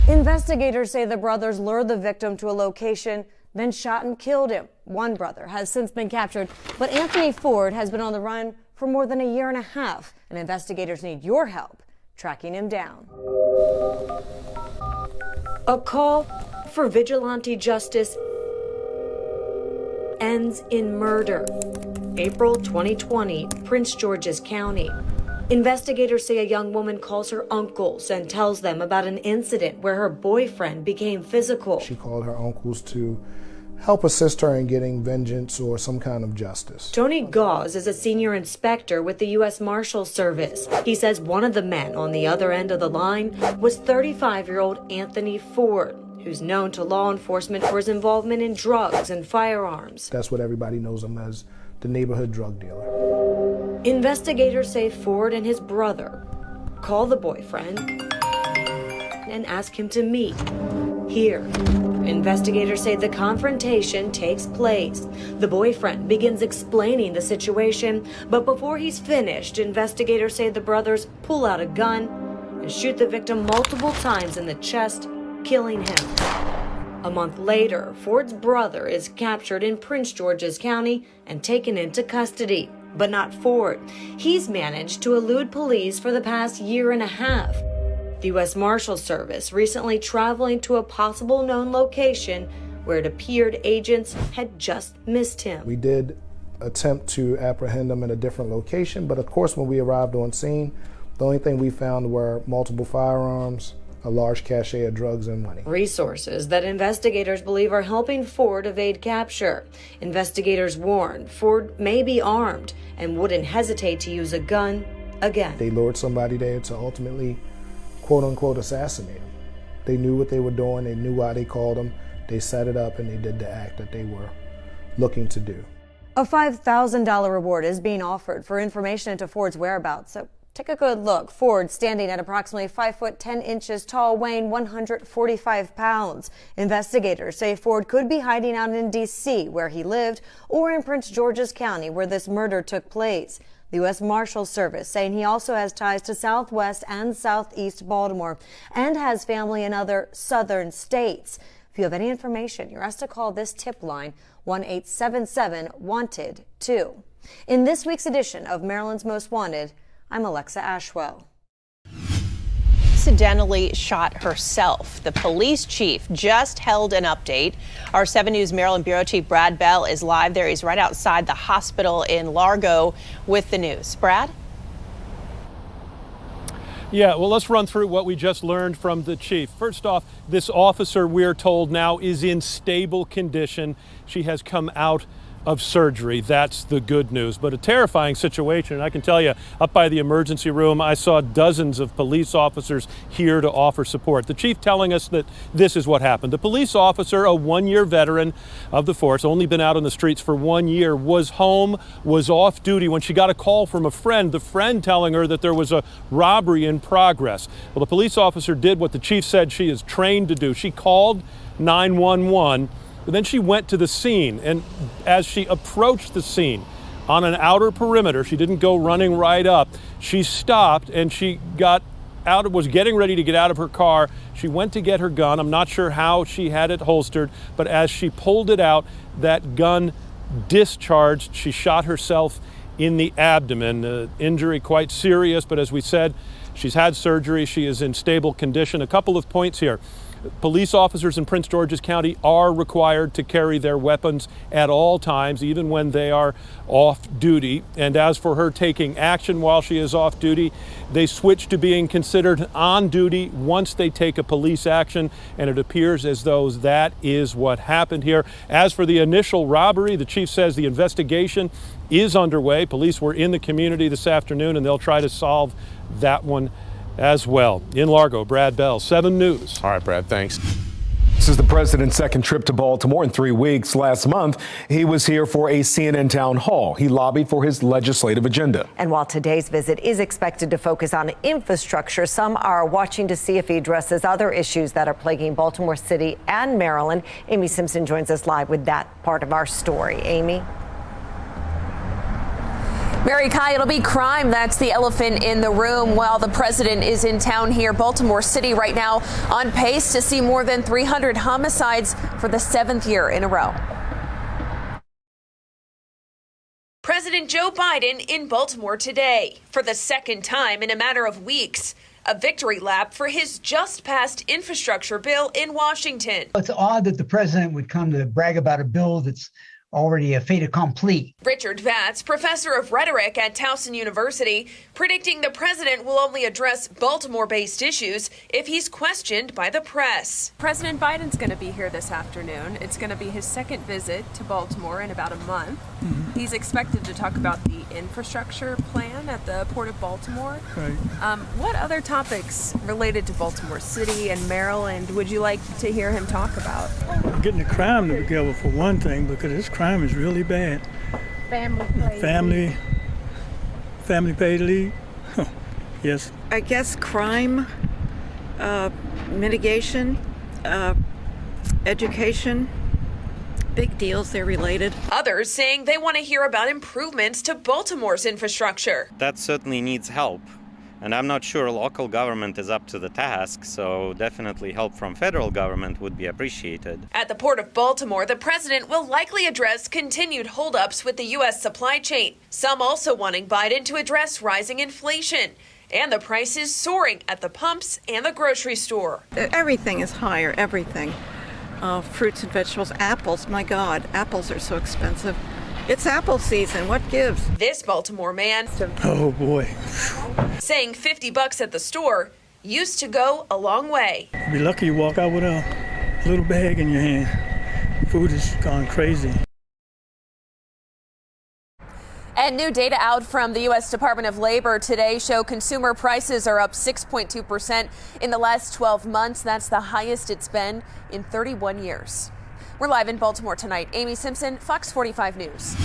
Investigators say the brothers lured the victim to a location, then shot and killed him. One brother has since been captured, but Anthony Ford has been on the run for more than a year and a half, and investigators need your help tracking him down. A call for vigilante justice ends in murder. April 2020, Prince George's County. Investigators say a young woman calls her uncles and tells them about an incident where her boyfriend became physical. She called her uncles to help assist her in getting vengeance or some kind of justice. Tony Gauze is a senior inspector with the US Marshals Service. He says one of the men on the other end of the line was 35-year-old Anthony Ford, who's known to law enforcement for his involvement in drugs and firearms. That's what everybody knows him as, the neighborhood drug dealer. Investigators say Ford and his brother call the boyfriend and ask him to meet here. Investigators say the confrontation takes place. The boyfriend begins explaining the situation, but before he's finished, investigators say the brothers pull out a gun and shoot the victim multiple times in the chest, killing him. A month later, Ford's brother is captured in Prince George's County and taken into custody. But not Ford. He's managed to elude police for the past year and a half. The US Marshals Service recently traveling to a possible known location where it appeared agents had just missed him. We did attempt to apprehend him in a different location, but of course when we arrived on scene, the only thing we found were multiple firearms, a large cache of drugs and money. Resources that investigators believe are helping Ford evade capture. Investigators warn Ford may be armed and wouldn't hesitate to use a gun again. They lured somebody there to ultimately, quote unquote, assassinate him. They knew what they were doing, they knew why they called him, they set it up and they did the act that they were looking to do. A $5,000 reward is being offered for information into Ford's whereabouts. So take a good look. Ford standing at approximately 5 foot 10 inches tall, weighing 145 pounds. Investigators say Ford could be hiding out in D.C., where he lived, or in Prince George's County, where this murder took place. The U.S. Marshals Service saying he also has ties to Southwest and Southeast Baltimore and has family in other southern states. If you have any information, you're asked to call this tip line, 1-877-WANTED-2. In this week's edition of Maryland's Most Wanted, I'm Alexa Ashwell. Accidentally shot herself. The police chief just held an update. Our 7 News Maryland Bureau Chief Brad Bell is live there. He's right outside the hospital in Largo with the news. Brad? Yeah, well, let's run through what we just learned from the chief. First off, this officer, we're told now, is in stable condition. She has come out of surgery. That's the good news, but a terrifying situation. And I can tell you, up by the emergency room, I saw dozens of police officers here to offer support. The chief telling us that this is what happened. The police officer, a one-year veteran of the force, only been out on the streets for 1 year, was home, was off duty when she got a call from a friend, the friend telling her that there was a robbery in progress. Well, the police officer did what the chief said she is trained to do. She called 911. But then she went to the scene, and as she approached the scene on an outer perimeter, she didn't go running right up. She stopped and she got out, was getting ready to get out of her car. She went to get her gun. I'm not sure how she had it holstered, but as she pulled it out, that gun discharged. She shot herself in the abdomen. Injury quite serious, but as we said, she's had surgery. She is in stable condition. A couple of points here. Police officers in Prince George's County are required to carry their weapons at all times, even when they are off duty. And as for her taking action while she is off duty, they switch to being considered on duty once they take a police action, and it appears as though that is what happened here. As for the initial robbery, the chief says the investigation is underway. Police were in the community this afternoon, and they'll try to solve that one as well. In Largo, Brad Bell, 7 News. All right, Brad, thanks. This is the president's second trip to Baltimore in 3 weeks. Last month, he was here for a CNN town hall. He lobbied for his legislative agenda. And while today's visit is expected to focus on infrastructure, some are watching to see if he addresses other issues that are plaguing Baltimore City and Maryland. Amy Simpson joins us live with that part of our story. Amy? Mary Kai, it'll be crime. That's the elephant in the room while the president is in town here. Baltimore City right now on pace to see more than 300 homicides for the 7th year in a row. President Joe Biden in Baltimore today for the second time in a matter of weeks. A victory lap for his just passed infrastructure bill in Washington. It's odd that the president would come to brag about a bill that's already a fait accompli. Richard Vatz, professor of rhetoric at Towson University, predicting the president will only address Baltimore-based issues if he's questioned by the press. President Biden's going to be here this afternoon. It's going to be his second visit to Baltimore in about a month. He's expected to talk about the infrastructure plan at the Port of Baltimore. Right. What other topics related to Baltimore City and Maryland would you like to hear him talk about? Getting the crime together for one thing, because this crime is really bad. Family paid leave. Yes. I guess crime, mitigation, education, big deals, they're related. Others saying they want to hear about improvements to Baltimore's infrastructure. That certainly needs help. And I'm not sure local government is up to the task, so definitely help from federal government would be appreciated. At the Port of Baltimore, the president will likely address continued holdups with the U.S. supply chain. Some also wanting Biden to address rising inflation and the prices soaring at the pumps and the grocery store. Everything is higher, everything. Fruits and vegetables, apples, my God, apples are so expensive. It's apple season, what gives? This Baltimore man, Oh boy. saying $50 at the store used to go a long way. Be lucky you walk out with a little bag in your hand. Food has gone crazy. And new data out from the U.S. Department of Labor today show consumer prices are up 6.2% in the last 12 months. That's the highest it's been in 31 years. We're live in Baltimore tonight. Amy Simpson, Fox 45 News.